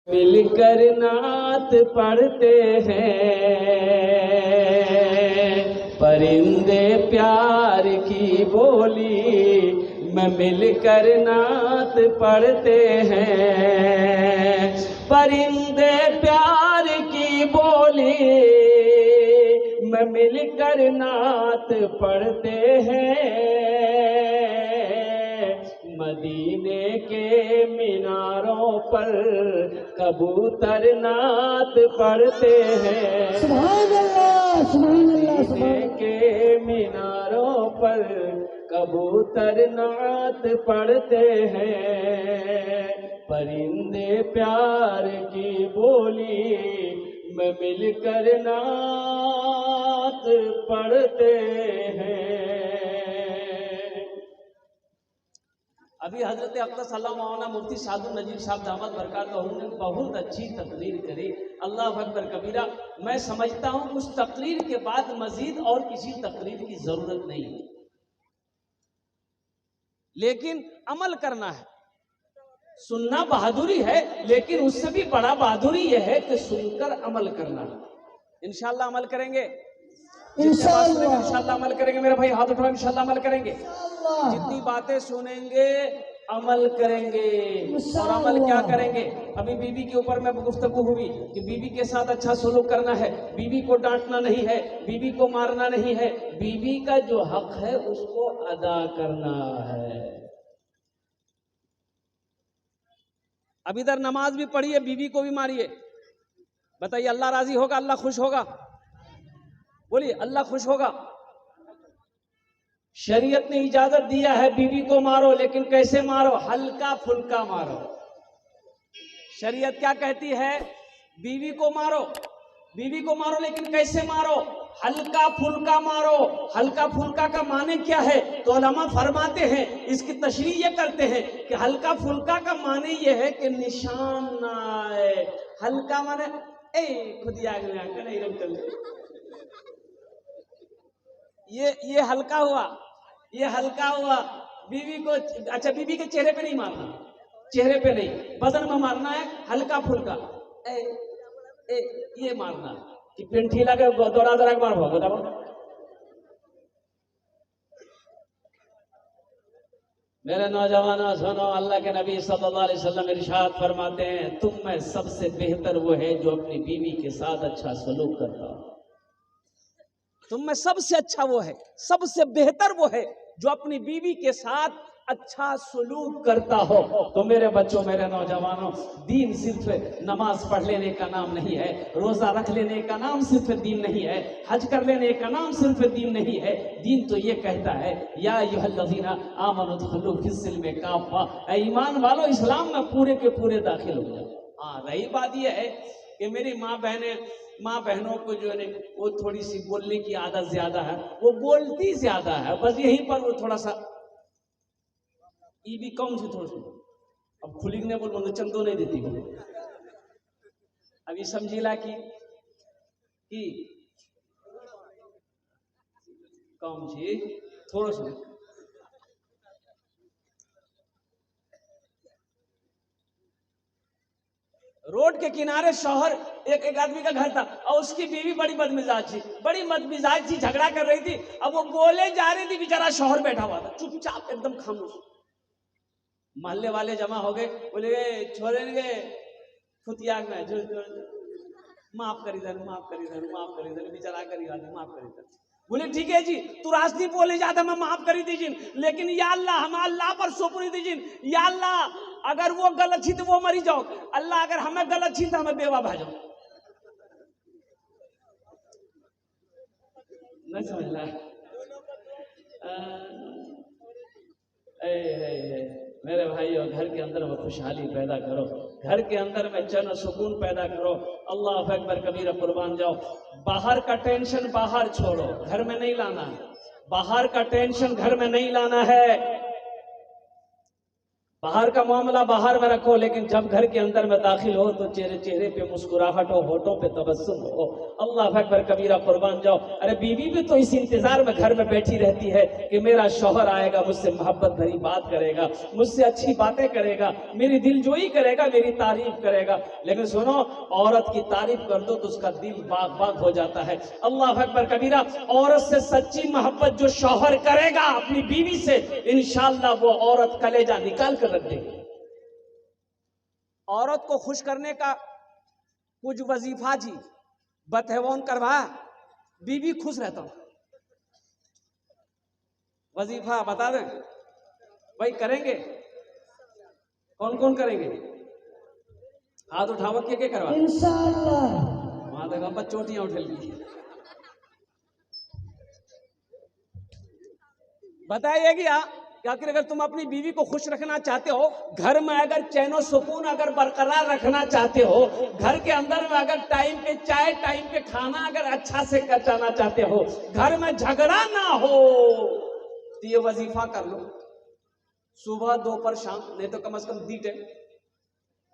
मिलकर नात पढ़ते हैं, परिंदे प्यार की बोली में मिलकर नात पढ़ते हैं। परिंदे प्यार की बोली में मिलकर नात पढ़ते हैं। मदीने के मीनारों पर कबूतर नात पढ़ते हैं। सुभान अल्लाह, सुभान अल्लाह, मदीने के मीनारों पर कबूतर नात पढ़ते हैं। परिंदे प्यार की बोली में मिलकर नात पढ़ते हैं। अभी हजरत अक़दस अल्लाह मौलाना मुफ्ती सादुल नजीर साहब दामद बरकातहू ने बहुत अच्छी तकरीर करी। अल्लाह अकबर कबीरा। मैं समझता हूँ उस तकरीर के बाद मजीद और किसी तकरीर की जरूरत नहीं है, लेकिन अमल करना है। सुनना बहादुरी है, लेकिन उससे भी बड़ा बहादुरी यह है कि सुनकर अमल करना है। इंशाअल्लाह अमल करेंगे, इंशाअल्लाह अमल करेंगे। मेरे भाई हाथ उठाओ, इंशाअल्लाह अमल करेंगे। जितनी बातें सुनेंगे अमल करेंगे। और अमल क्या करेंगे? अभी बीवी के ऊपर में गुफ्तगू हुई कि बीवी के साथ अच्छा सलूक करना है, बीवी को डांटना नहीं है, बीवी को मारना नहीं है, बीवी का जो हक है उसको अदा करना है। अब इधर नमाज भी पढ़िए, बीवी को भी मारिए। बताइए अल्लाह राजी होगा, अल्लाह खुश होगा? बोलिए अल्लाह खुश होगा? शरीयत ने इजाजत दिया है बीवी को मारो, लेकिन कैसे मारो? हल्का फुल्का मारो। शरीयत क्या कहती है? बीवी को मारो, बीवी को मारो, लेकिन कैसे मारो? हल्का फुल्का मारो। हल्का फुल्का का माने क्या है? तो उलमा फरमाते हैं, इसकी तशरीह ये करते हैं कि हल्का फुल्का का माने ये है कि निशान ना आए। हल्का माने खुद ये हल्का हुआ, ये हल्का हुआ। बीवी को, अच्छा बीवी के चेहरे पे नहीं मारना, चेहरे पे नहीं, बदन में मारना है हल्का फुल्का। ये मारना कि पिंठी लगे दौड़ा दौड़ा मार भागो दबो। मेरे नौजवानों सुनो, अल्लाह के नबी सल्लल्लाहु अलैहि वसल्लम इरशाद फरमाते हैं, तुम में सबसे बेहतर वो है जो अपनी बीवी के साथ अच्छा सलूक करता हो। तुम में सबसे अच्छा वो है, सबसे बेहतर वो है जो अपनी बीवी के साथ अच्छा सलूक करता हो। तो मेरे बच्चों, मेरे नौजवानों, दीन सिर्फ नमाज पढ़ लेने का नाम नहीं है, रोजा रख लेने का नाम सिर्फ दीन नहीं है, हज कर लेने का नाम सिर्फ दीन नहीं है। दीन तो ये कहता है, या अय्युहल्लज़ीना आमनू दुखुलू फिस्सिल्मि काफ़ा, ऐ ईमान वालों इस्लाम में पूरे के पूरे दाखिल हो जाओ। हाँ, रही बात यह है कि मेरी माँ बहनों को जो है वो थोड़ी सी बोलने की आदत ज्यादा है, वो बोलती ज्यादा है, बस यहीं पर वो थोड़ा सा भी कम थी थोड़ी सी। अब खुली ने बोल चंदो नहीं देती हो, अभी समझीला की कम थी थोड़ा सा। रोड के किनारे शौहर एक आदमी का घर था और उसकी बीवी बड़ी बदमिजाज थी, बड़ी बदमिजाज थी, झगड़ा कर रही थी। अब वो बोले जा रही थी, बेचारा शौहर बैठा हुआ था चुपचाप एकदम खामोश। मोहल्ले वाले जमा हो गए, बोले छोड़ेंगे खुतिया में माफ कर इधर, माफ कर इधर, माफ कर इधर, बेचारा करी माफ कर इधर। बोले ठीक है जी, तू रास्ते बोले जाता मैं माफ करी दीजिए, लेकिन या अल्लाह हम अल्लाह पर सोपुरी दीजिए। या अल्लाह अगर वो गलत थी तो वो मरी जाओ, अल्लाह अगर हमें गलत थी तो हमें बेवा भाजो। नहीं समझ रहा? मेरे भाइयों, घर के अंदर में खुशहाली पैदा करो, घर के अंदर में चैन सुकून पैदा करो। अल्लाह अकबर कबीरा, कुर्बान जाओ। बाहर का टेंशन बाहर छोड़ो, घर में नहीं लाना है। बाहर का टेंशन घर में नहीं लाना है। बाहर का मामला बाहर में रखो, लेकिन जब घर के अंदर में दाखिल हो तो चेहरे चेहरे पे मुस्कुराहट हो, होठों पे तबस्सुम हो। अल्लाह अकबर कबीरा, कुर्बान जाओ। अरे बीवी भी तो इस इंतजार में घर में बैठी रहती है कि मेरा शौहर आएगा, मुझसे मोहब्बत भरी बात करेगा, मुझसे अच्छी बातें करेगा, मेरी दिलजोई करेगा, मेरी तारीफ करेगा। लेकिन सुनो, औरत की तारीफ कर दो तो उसका दिल बाग बाग हो जाता है। अल्लाह अकबर कबीरा, औरत से सच्ची मोहब्बत जो शौहर करेगा अपनी बीवी से, इंशाअल्लाह वो औरत कलेजा निकाल कर रख देगी। औरत को खुश करने का कुछ वजीफा जी बतहवान करवा, बीवी खुश रहता हूं। वजीफा बता दें भाई, करेंगे? कौन कौन करेंगे? हाथ उठाओ, के करवा इंशाअल्लाह। वहां तक हम चोटियां उठेगी। बताइएगी कि आखिर अगर तुम अपनी बीवी को खुश रखना चाहते हो, घर में अगर चैनो सुकून अगर बरकरार रखना चाहते हो, घर के अंदर में अगर टाइम पे चाय, टाइम पे खाना अगर अच्छा से करना चाहते हो, घर में झगड़ा ना हो, तो ये वजीफा कर लो। सुबह, दोपहर, शाम, नहीं तो कम से कम 2 टाइम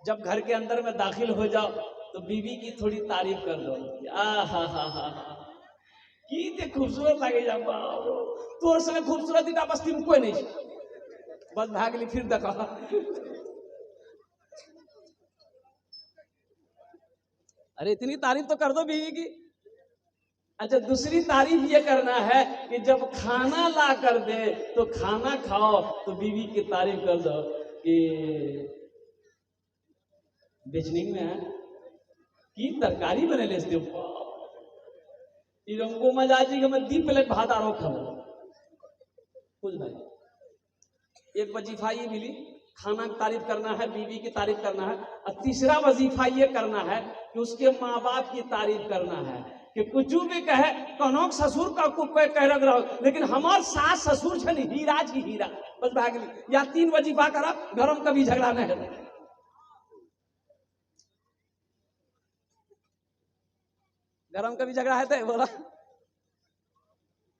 जब घर के अंदर में दाखिल हो जाओ तो बीवी की थोड़ी तारीफ कर दो। की खूबसूरत लगे जा, तोर संगे खूबसूरत बस्ती में कोई नहीं, बस भागली फिर देखा। अरे इतनी तारीफ तो कर दो बीवी की। अच्छा, दूसरी तारीफ ये करना है कि जब खाना ला कर दे तो खाना खाओ तो बीवी की तारीफ कर दो कि बेचने में है की तरकारी बने लेते हो, इनको मजा जी मैं 2 प्लेट भात आरो खाओ। कुछ भाई एक वजीफा ये मिली, खाना की तारीफ करना है, बीवी की तारीफ करना है। और तीसरा वजीफा ये करना है कि उसके माँ बाप की तारीफ करना है कि कुछ भी कहे, कनौक ससुर का को कह रहा, लेकिन हमार सास ससुर छन हीरा जी हीरा, बस भागली। या 3 वजीफा करा, घर में कभी झगड़ा नहीं है। घर में कभी झगड़ा है तो बोला,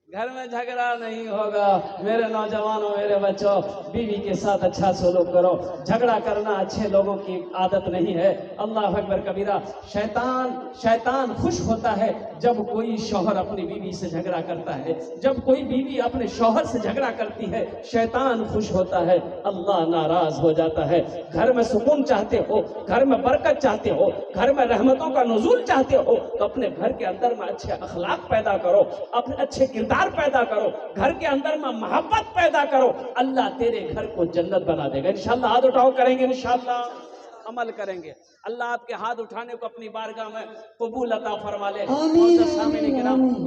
घर में झगड़ा नहीं होगा। मेरे नौजवानों, मेरे बच्चों, बीवी के साथ अच्छा सलूक करो। झगड़ा करना अच्छे लोगों की आदत नहीं है। अल्लाह अकबर कबीरा। शैतान खुश होता है जब कोई शौहर अपनी बीवी से झगड़ा करता है। जब कोई बीवी अपने शौहर से झगड़ा करती है, शैतान खुश होता है, अल्लाह नाराज हो जाता है। घर में सुकून चाहते हो, घर में बरकत चाहते हो, घर में रहमतों का नुज़ूल चाहते हो, तो अपने घर के अंदर में अच्छे अखलाक पैदा करो, अपने अच्छे किरदार पैदा करो, घर के अंदर में मोहब्बत पैदा करो। अल्लाह तेरे घर को जन्नत बना देगा इंशाअल्लाह। हाथ उठाओ, करेंगे इंशाअल्लाह, अमल करेंगे। अल्लाह आपके हाथ उठाने को अपनी बारगाह में कबूल अता फरमा ले।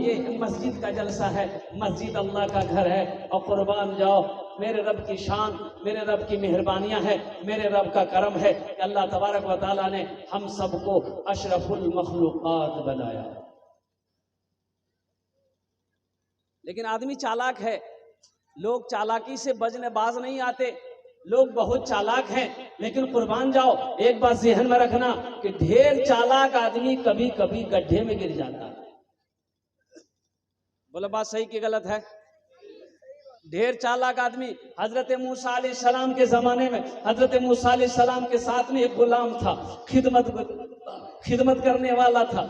ये मस्जिद का जलसा है, मस्जिद अल्लाह का घर है, और कुर्बान जाओ, मेरे रब की शान, मेरे रब की मेहरबानियां हैं, मेरे रब का करम है कि अल्लाह तबारक व तआला ने हम सबको अशरफुल मखलूकात बनाया। लेकिन आदमी चालाक है, लोग चालाकी से बजने बाज नहीं आते, लोग बहुत चालाक हैं। लेकिन कुर्बान जाओ, एक बात ज़हन में रखना कि ढेर चालाक आदमी कभी कभी गड्ढे में गिर जाता है। बोला बात सही कि गलत है? ढेर चालाक आदमी, हजरत मूसा अलैहिस्सलाम के जमाने में, हजरत मूसा अलैहिस्सलाम के साथ में एक गुलाम था, खिदमत करने वाला था।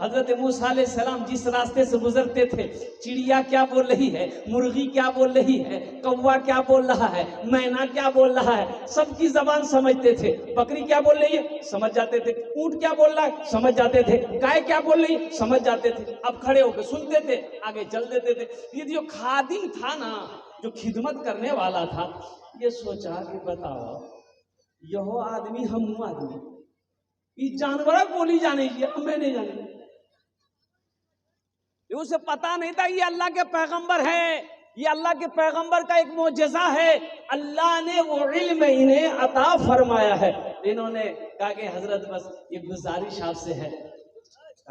हजरत मूसा अलैहिस्सलाम जिस रास्ते से गुजरते थे, चिड़िया क्या बोल रही है, मुर्गी क्या बोल रही है, कौवा क्या बोल रहा है, मैना क्या बोल रहा है, सबकी जबान समझते थे। बकरी क्या बोल रही है समझ जाते थे, ऊंट क्या बोल रहा है समझ जाते थे, गाय क्या बोल रही है समझ जाते थे। अब खड़े होकर सुनते थे, आगे चल देते थे। ये जो खादिम था ना, जो खिदमत करने वाला था, ये सोचा कि बताओ, यहो आदमी हम आदमी, ये जानवर बोली जाने की, हमें नहीं जाने। उसे पता नहीं था ये अल्लाह के पैगंबर है, ये अल्लाह के पैगंबर का एक मोजज़ा है। अल्लाह ने वो इल्म इन्हें अता फरमाया है। इन्होंने कहा कि हजरत बस ये गुजारिश आपसे है।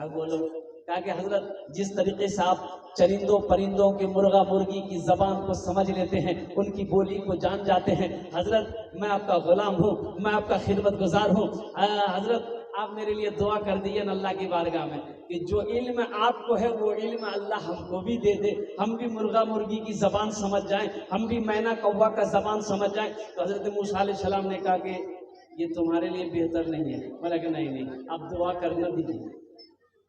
बोलो, कहा कि हजरत जिस तरीके से आप चरिंदों परिंदों के, मुर्गा मुर्गी की जबान को समझ लेते हैं, उनकी बोली को जान जाते हैं, हजरत मैं आपका गुलाम हूँ, मैं आपका खिदमत गुजार हूँ। हजरत आप मेरे लिए दुआ कर दीजिए ना अल्लाह की बारगाह में कि जो इल्म आपको है वो इल्म अल्लाह हमको भी दे दे, हम भी मुर्गा मुर्गी की जबान समझ जाएं, हम भी मैना कौवा का जबान समझ जाएं। तो हजरत मूसा अलैहिस्सलाम ने कहा कि ये तुम्हारे लिए बेहतर नहीं है। बोला कि नहीं आप दुआ करना दीजिए।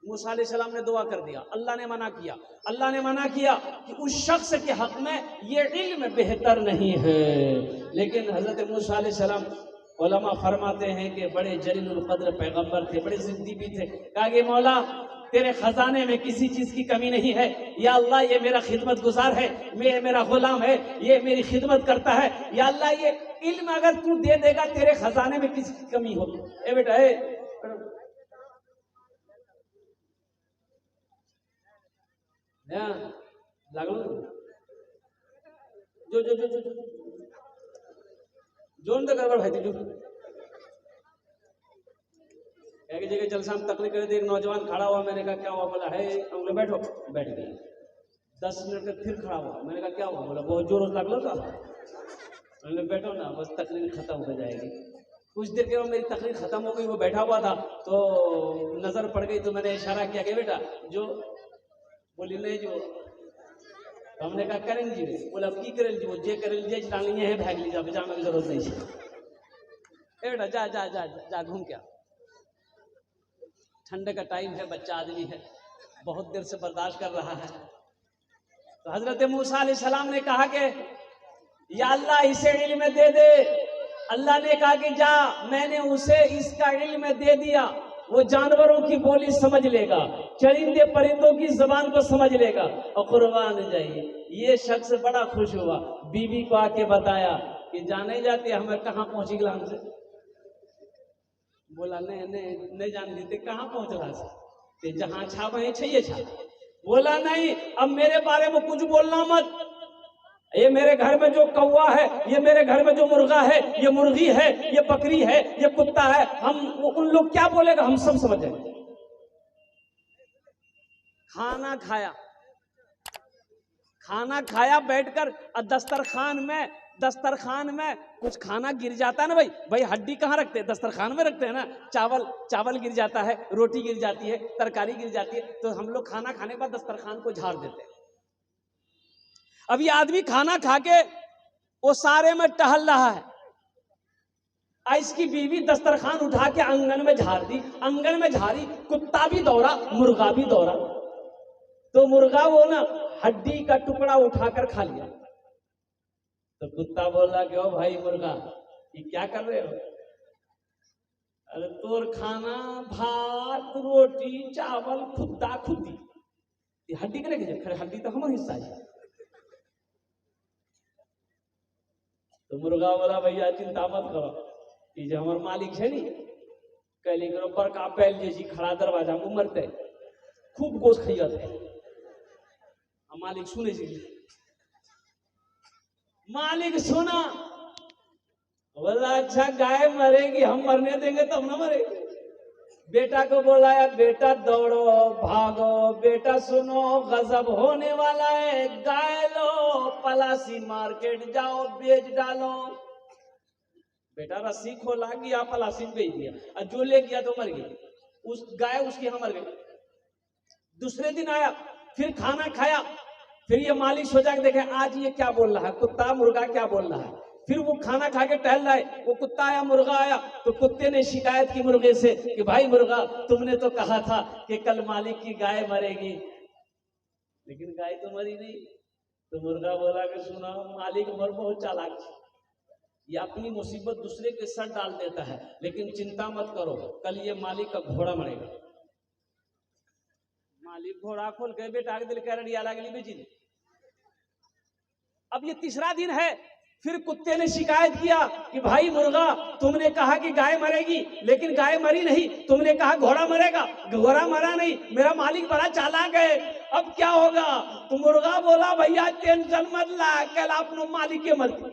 मूसा अलैहिस्सलाम ने दुआ कर दिया, अल्लाह ने मना किया। अल्लाह ने मना किया कि उस शख्स के हक में ये इल्म बेहतर नहीं है। लेकिन हजरत मूसा अलैहिस्सलाम उलमा फरमाते हैं कि बड़े जलीलुल कद्र पैगंबर थे, बड़े जिद्दी भी थे। कहा कि मौला तेरे खजाने में किसी चीज की कमी नहीं है, या अल्लाह ये मेरा खिदमत गुजार है, मेरा गुलाम है, ये मेरी खिदमत करता है, या अल्लाह ये इल्म अगर तू दे देगा तेरे खजाने में किसी की कमी हो। ए बेटा लागलो जो जो जो जो जोन तो गड़बड़ भाई जो एक जगह जलसा में तकलीफ करे थे, एक नौजवान खड़ा हुआ। मैंने कहा क्या हुआ? बोला है हमने बैठो। बैठ गए। 10 मिनट तक फिर खड़ा हुआ। मैंने कहा क्या हुआ? बोला बहुत जोर लगलो था। मैंने बैठो ना, बस तकलीफ खत्म हो जाएगी। कुछ देर के बाद मेरी तकलीफ खत्म हो गई। वो बैठा हुआ था तो नजर पड़ गई, तो मैंने इशारा किया कि बेटा जो। बोली नहीं जो। तो हमने कहा करेंगे जी। बोला अब की करें जी? वो जे करें जे डालनी है भाग लीजिए, जाने की जरूरत नहीं है। बेटा जा जा जा जा घूम के। ठंडे का टाइम है, बच्चा आदमी है, बहुत देर से बर्दाश्त कर रहा है। तो हजरत मूसा अलैहिस्सलाम ने कहा कि या अल्लाह इसे इल्म दे दे। अल्लाह ने कहा कि जा, मैंने उसे इसका इल्म दे दिया। वो जानवरों की बोली समझ लेगा, चरिंदे परिंदों की जबान को समझ लेगा। और कुर्बान जाइए, ये शख्स बड़ा खुश हुआ। बीवी को आके बताया कि जाने जाते हमें कहाँ पहुंची गला हमसे। बोला नहीं जान देते कहाँ पहुंचला से, जहां छा वहीं छे छा। बोला नहीं, अब मेरे बारे में कुछ बोलना मत। ये मेरे घर में जो कौवा है, ये मेरे घर में जो मुर्गा है, ये मुर्गी है, ये बकरी है, ये कुत्ता है, हम उन लोग क्या बोलेगा हम सब समझ जाएंगे। खाना खाया बैठकर। दस्तरखान में कुछ खाना गिर जाता है ना भाई हड्डी कहाँ रखते हैं? दस्तरखान में रखते हैं ना। चावल गिर जाता है, रोटी गिर जाती है, तरकारी गिर जाती है, तो हम लोग खाना खाने के बाद दस्तरखान को झाड़ देते हैं। अब ये आदमी खाना खा के वो सारे में टहल रहा है। इसकी बीवी दस्तरखान उठा के आंगन में झाड़ दी। आंगन में झाड़ी, कुत्ता भी दौड़ा, मुर्गा भी दौड़ा। तो मुर्गा वो ना हड्डी का टुकड़ा उठाकर खा लिया। तो कुत्ता बोला कि ओ भाई मुर्गा, ये क्या कर रहे हो? अरे तोर खाना भात रोटी चावल खुद्दा खुद्दी, ये हड्डी के लेके खड़े, हड्डी तो हमारा हिस्सा है। तो मुर्गा बोला भैया चिंता मत करो, ये जो हमारे मालिक है नी कहली करो बड़का बैल जैसी खड़ा दरवाजा में मरते खूब गोश्त खाइए थे। मालिक सुने से मालिक सुना, बोला अच्छा गाय मरेगी, हम मरने देंगे तब ना मरेगी। बेटा को बोलाया, बेटा दौड़ो भागो, बेटा सुनो गजब होने वाला है, गाय लो पलासी मार्केट जाओ बेच डालो। बेटा रस्सी खोला गया, पलासी में बेच दिया, और जो ले गया तो मर गई। उस गाय उसकी यहाँ मर गई। दूसरे दिन आया, फिर खाना खाया, फिर ये मालिक सोचा कि देखे आज ये क्या बोल रहा है, कुत्ता मुर्गा क्या बोल रहा है। फिर वो खाना खा के टहल रहा है, वो कुत्ता आया मुर्गा आया, तो कुत्ते ने शिकायत की मुर्गे से कि भाई मुर्गा तुमने तो कहा था कि कल मालिक की गाय मरेगी, लेकिन गाय तो मरी नहीं। तो मुर्गा बोला कि सुना मालिक मर बहुत चालाक, ये अपनी मुसीबत दूसरे के सर डाल देता है, लेकिन चिंता मत करो कल ये मालिक का घोड़ा मरेगा। मालिक घोड़ा खोल के बेटा के दिल कह रही लगी बेची। अब ये तीसरा दिन है, फिर कुत्ते ने शिकायत किया कि भाई मुर्गा तुमने कहा कि गाय मरेगी, लेकिन गाय मरी नहीं, तुमने कहा घोड़ा मरेगा, घोड़ा मरा नहीं, मेरा मालिक बड़ा चालाक है, अब क्या होगा। तो मुर्गा बोला भैया टेंशन मत ला, कल अपनो मालिक के मरती।